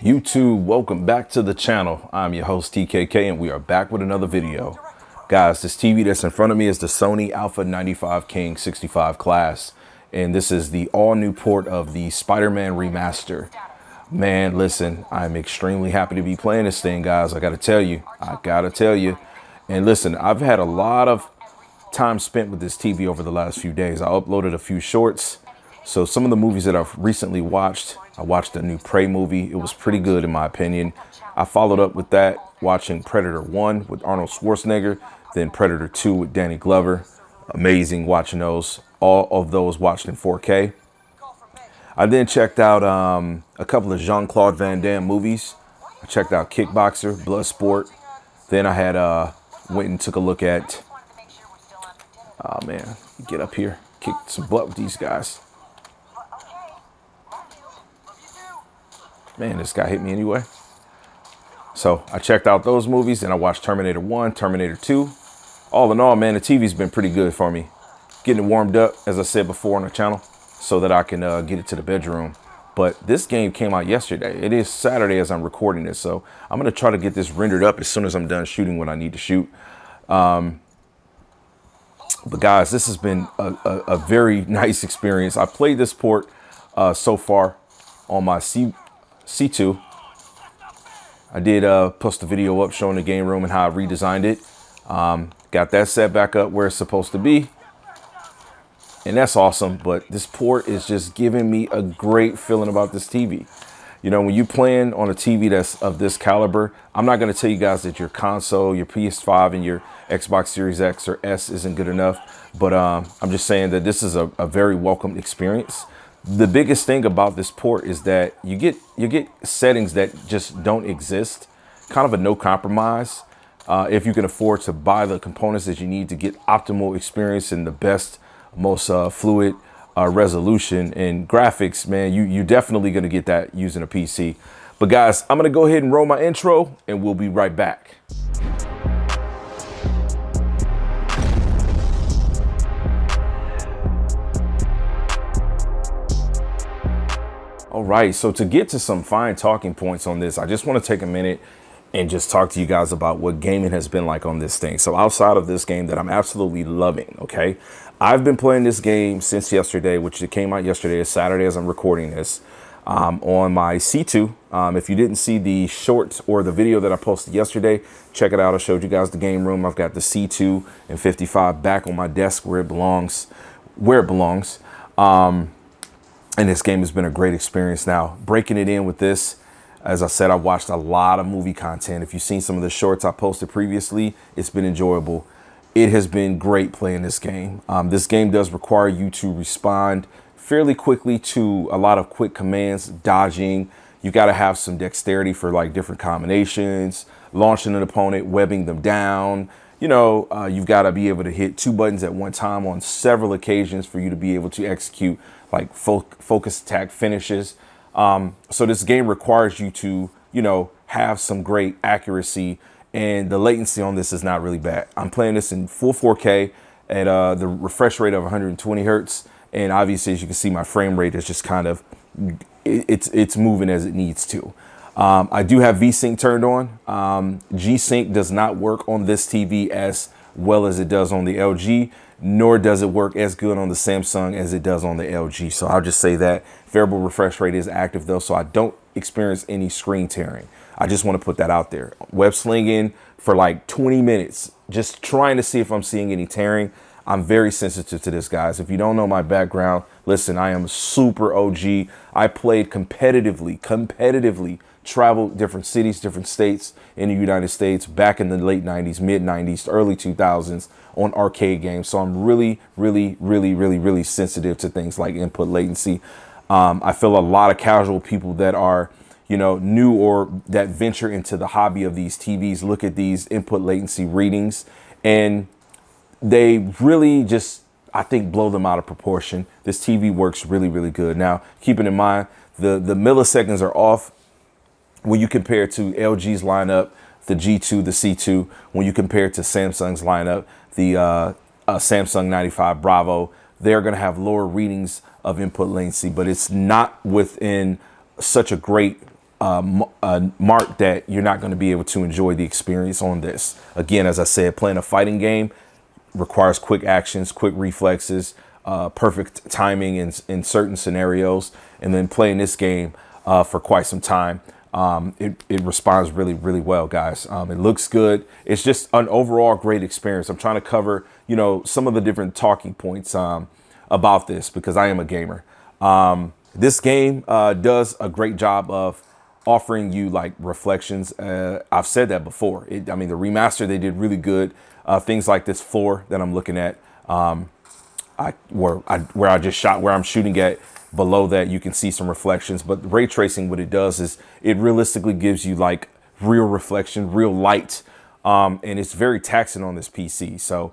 YouTube, welcome back to the channel. I'm your host TKK and we are back with another video. Guys, this TV that's in front of me is the Sony A95K 65 class, and this is the all new port of the Spider-Man Remaster. Man, listen, I'm extremely happy to be playing this thing, guys. I gotta tell you. And listen, I've had a lot of time spent with this TV over the last few days. I uploaded a few shorts. So some of the movies that I've recently watched, I watched a new Prey movie. It was pretty good in my opinion. I followed up with that watching Predator 1 with Arnold Schwarzenegger, then Predator 2 with Danny Glover. Amazing watching those. All of those watched in 4K. I then checked out a couple of Jean-Claude Van Damme movies. I checked out Kickboxer, Bloodsport. Then I had went and took a look at, oh man, get up here, kick some butt with these guys. Man, this guy hit me anyway. So I checked out those movies and I watched Terminator 1, Terminator 2. All in all, man, the TV's been pretty good for me. Getting it warmed up, as I said before on the channel, so that I can get it to the bedroom. But this game came out yesterday. It is Saturday as I'm recording this, so I'm going to try to get this rendered up as soon as I'm done shooting what I need to shoot. But guys, this has been a very nice experience. I played this port so far on my C2. I did post a video up showing the game room and how I redesigned it. Got that set back up where it's supposed to be. And that's awesome. But this port is just giving me a great feeling about this TV. You know, when you're playing on a TV that's of this caliber, I'm not going to tell you guys that your console, your PS5 and your Xbox Series X or S isn't good enough. But I'm just saying that this is a very welcome experience. The biggest thing about this port is that you get settings that just don't exist. Kind of a no compromise. If you can afford to buy the components that you need to get optimal experience and the best, most fluid resolution and graphics, man, you definitely going to get that using a PC. But guys, I'm going to go ahead and roll my intro and we'll be right back. All right, so to get to some fine talking points on this, I just want to take a minute and just talk to you guys about what gaming has been like on this thing. So outside of this game that I'm absolutely loving, okay, I've been playing this game since yesterday, which it came out yesterday, Saturday as I'm recording this, on my C2. If you didn't see the short or the video that I posted yesterday, check it out. I showed you guys the game room. I've got the C2 and 55 back on my desk where it belongs, and this game has been a great experience. Now, breaking it in with this, as I said, I've watched a lot of movie content. If you've seen some of the shorts I posted previously, it's been enjoyable. It has been great playing this game. This game does require you to respond fairly quickly to a lot of quick commands, dodging. You got to have some dexterity for like different combinations, launching an opponent, webbing them down. You know, you've got to be able to hit two buttons at one time on several occasions for you to be able to execute like focus attack finishes. So this game requires you to, you know, have some great accuracy, and the latency on this is not really bad. I'm playing this in full 4K at the refresh rate of 120 hertz. And obviously, as you can see, my frame rate is just kind of, it's moving as it needs to. I do have VSync turned on. G-Sync does not work on this TV as well as it does on the LG, nor does it work as good on the Samsung as it does on the LG. So I'll just say that variable refresh rate is active though, so I don't experience any screen tearing. I just want to put that out there. Web slinging for like 20 minutes, just trying to see if I'm seeing any tearing. I'm very sensitive to this, guys. If you don't know my background, listen, I am super OG. I played competitively, traveled different cities, different states in the United States back in the late 90s, mid 90s, early 2000s on arcade games. So I'm really sensitive to things like input latency. I feel a lot of casual people that are, you know, new or that venture into the hobby of these TVs look at these input latency readings and they really just, I think, blow them out of proportion. This TV works really good. Now, keeping in mind, the milliseconds are off when you compare to LG's lineup, the G2, the C2, when you compare it to Samsung's lineup, the Samsung 95 Bravo, they're going to have lower readings of input latency, but it's not within such a great mark that you're not going to be able to enjoy the experience on this. Again, as I said, playing a fighting game requires quick actions, quick reflexes, perfect timing in certain scenarios. And then playing this game for quite some time, it responds really, really well, guys. It looks good. It's just an overall great experience. I'm trying to cover, you know, some of the different talking points about this because I am a gamer. This game does a great job of offering you like reflections. I've said that before. I mean, the remaster, they did really good. Things like this floor that I'm looking at, where I'm shooting at, below that you can see some reflections. But ray tracing, what it does is it realistically gives you like real reflection, real light, and it's very taxing on this PC. So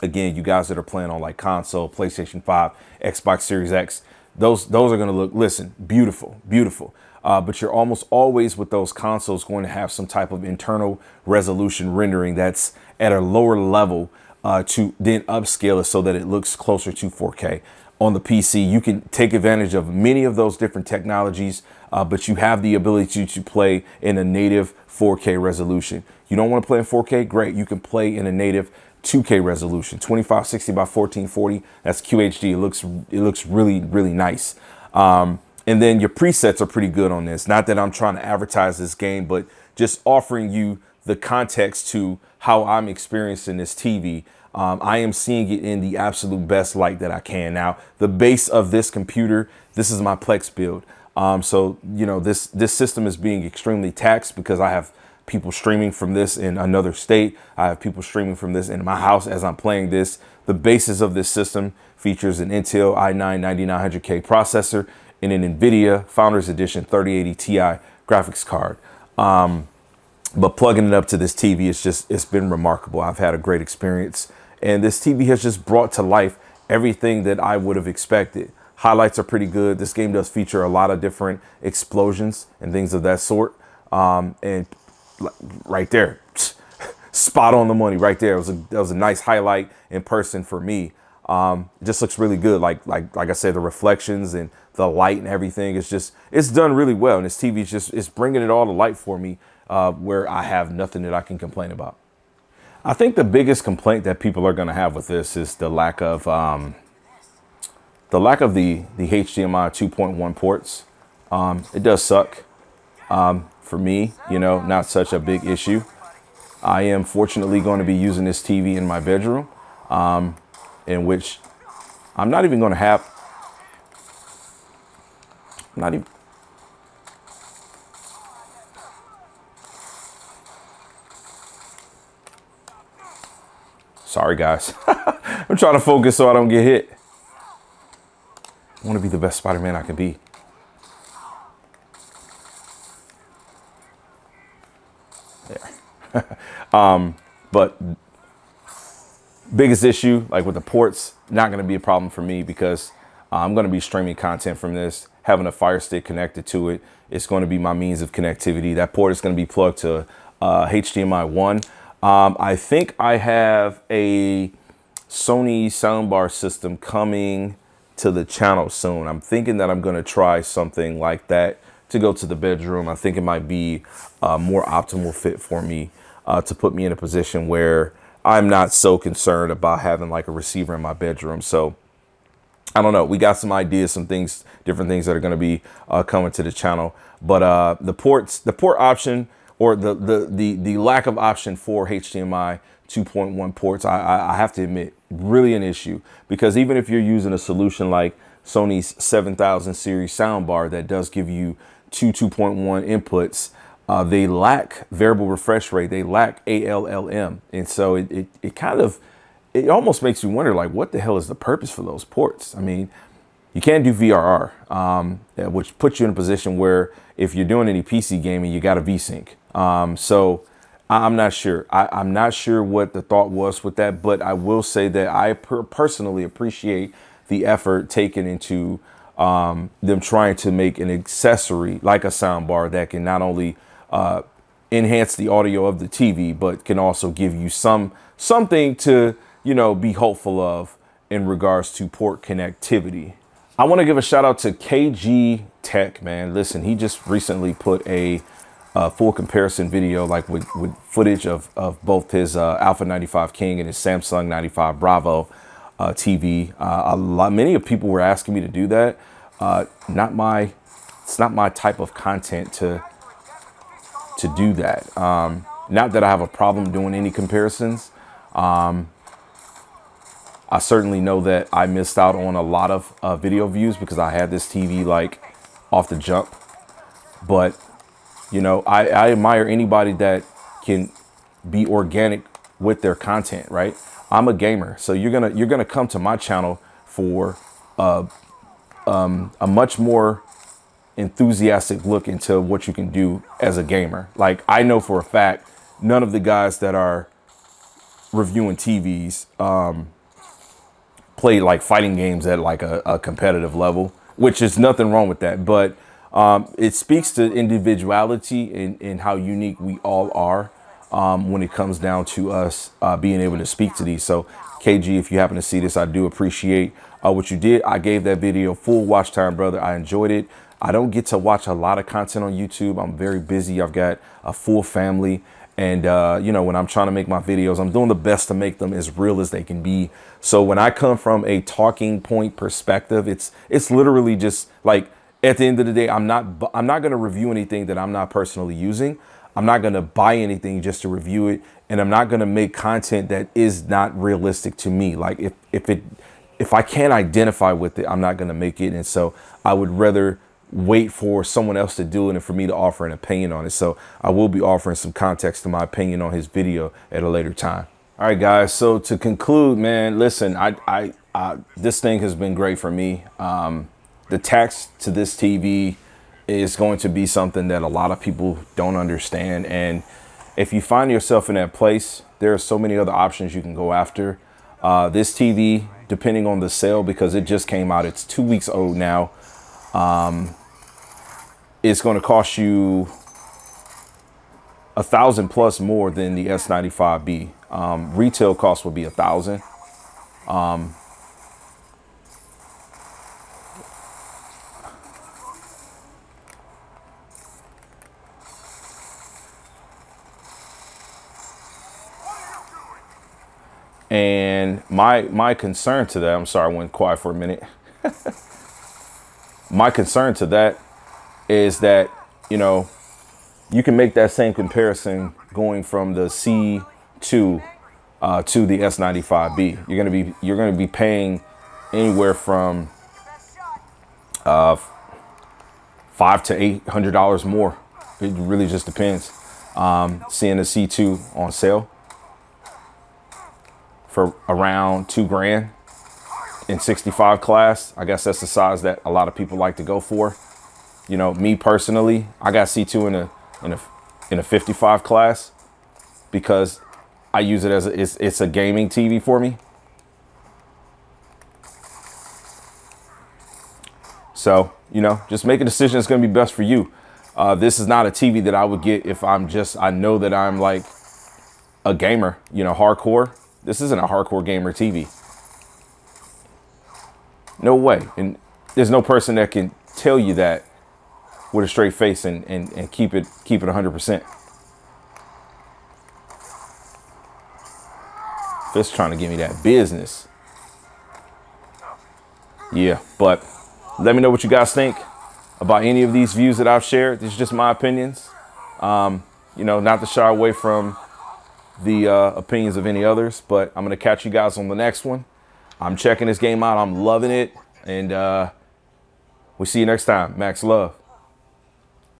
again, you guys that are playing on like console, PlayStation 5, Xbox Series X, those are going to look, listen, beautiful, beautiful. But you're almost always with those consoles going to have some type of internal resolution rendering that's at a lower level to then upscale it so that it looks closer to 4K. On the PC, you can take advantage of many of those different technologies, but you have the ability to play in a native 4K resolution. You don't want to play in 4K? Great. You can play in a native 2K resolution, 2560 by 1440. That's QHD. It looks really, really nice. And then your presets are pretty good on this. Not that I'm trying to advertise this game, but just offering you the context to how I'm experiencing this TV. I am seeing it in the absolute best light that I can. Now, the base of this computer, this is my Plex build. So, you know, this system is being extremely taxed because I have people streaming from this in another state. I have people streaming from this in my house as I'm playing this. The basis of this system features an Intel i9-9900K processor and an NVIDIA Founders Edition 3080 Ti graphics card. But plugging it up to this TV, it's been remarkable. I've had a great experience. And this TV has just brought to life everything that I would have expected. Highlights are pretty good. This game does feature a lot of different explosions and things of that sort. And right there, spot on the money right there. That was a nice highlight in person for me. It just looks really good. Like I said, the reflections and the light and everything, it's done really well. And this TV it's bringing it all to light for me, where I have nothing that I can complain about. I think the biggest complaint that people are going to have with this is the lack of the HDMI 2.1 ports. It does suck. For me, you know, not such a big issue. I am fortunately going to be using this TV in my bedroom, in which I'm not even going to have, sorry guys. I'm trying to focus so I don't get hit. I want to be the best Spider-Man I can be. There. But biggest issue, like with the ports, not going to be a problem for me because I'm going to be streaming content from this, having a Fire Stick connected to it. It's going to be my means of connectivity. That port is going to be plugged to HDMI 1. I think I have a Sony soundbar system coming to the channel soon. I'm thinking that I'm going to try something like that to go to the bedroom. I think it might be a more optimal fit for me to put me in a position where I'm not so concerned about having like a receiver in my bedroom. So I don't know. We got some ideas, some things, different things that are going to be coming to the channel. But the port option, or the lack of option for HDMI 2.1 ports, I have to admit, really an issue. Because even if you're using a solution like Sony's 7000 series soundbar that does give you two 2.1 inputs, they lack variable refresh rate. They lack ALLM. And so it almost makes you wonder, like, what the hell is the purpose for those ports? I mean, you can't do VRR, which puts you in a position where if you're doing any PC gaming, you got a V-Sync. So I'm not sure. I'm not sure what the thought was with that, but I will say that I personally appreciate the effort taken into them trying to make an accessory like a soundbar that can not only enhance the audio of the TV, but can also give you something to, you know, be hopeful of in regards to port connectivity. I want to give a shout out to KG tech, man. Listen, he just recently put a full comparison video, like with footage of both his Alpha 95 King and his Samsung 95 Bravo TV. Many of people were asking me to do that. It's not my type of content to do that. Not that I have a problem doing any comparisons. I certainly know that I missed out on a lot of video views because I had this TV like off the jump. But, you know, I admire anybody that can be organic with their content, right? I'm a gamer, so you're gonna come to my channel for a much more enthusiastic look into what you can do as a gamer. Like, I know for a fact none of the guys that are reviewing TVs play like fighting games at like a competitive level, which is nothing wrong with that. But it speaks to individuality and how unique we all are when it comes down to us being able to speak to these. So KG, if you happen to see this, I do appreciate what you did. I gave that video full watch time, brother. I enjoyed it. I don't get to watch a lot of content on YouTube. I'm very busy. I've got a full family. And, you know, when I'm trying to make my videos, I'm doing the best to make them as real as they can be. So when I come from a talking point perspective, it's literally just like, at the end of the day, I'm not going to review anything that I'm not personally using. I'm not going to buy anything just to review it. And I'm not going to make content that is not realistic to me. Like if I can't identify with it, I'm not going to make it. And so I would rather wait for someone else to do it and for me to offer an opinion on it. So I will be offering some context to my opinion on his video at a later time. All right, guys. So to conclude, man, listen, this thing has been great for me. The tax to this TV is going to be something that a lot of people don't understand. And if you find yourself in that place, there are so many other options you can go after. This TV, depending on the sale, because it just came out, it's 2 weeks old now. It's going to cost you $1,000 plus more than the S95B. Retail cost will be $1,000. And my concern to that, I'm sorry, I went quiet for a minute. My concern to that is that, you know, you can make that same comparison going from the C2 to the S95B. You're gonna be paying anywhere from $500 to $800 more. It really just depends. Seeing the C2 on sale for around $2 grand in 65 class. I guess that's the size that a lot of people like to go for. You know, me personally, I got C2 in a 55 class because I use it as it's a gaming TV for me. So, you know, just make a decision that's going to be best for you. This is not a TV that I would get if I know that I'm like a gamer, you know, hardcore. This isn't a hardcore gamer TV. No way. And there's no person that can tell you that with a straight face and keep it 100%. Just trying to give me that business. Yeah, but let me know what you guys think about any of these views that I've shared. These are just my opinions. You know, not to shy away from the opinions of any others, but I'm going to catch you guys on the next one. I'm checking this game out. I'm loving it. And we'll see you next time. Max love.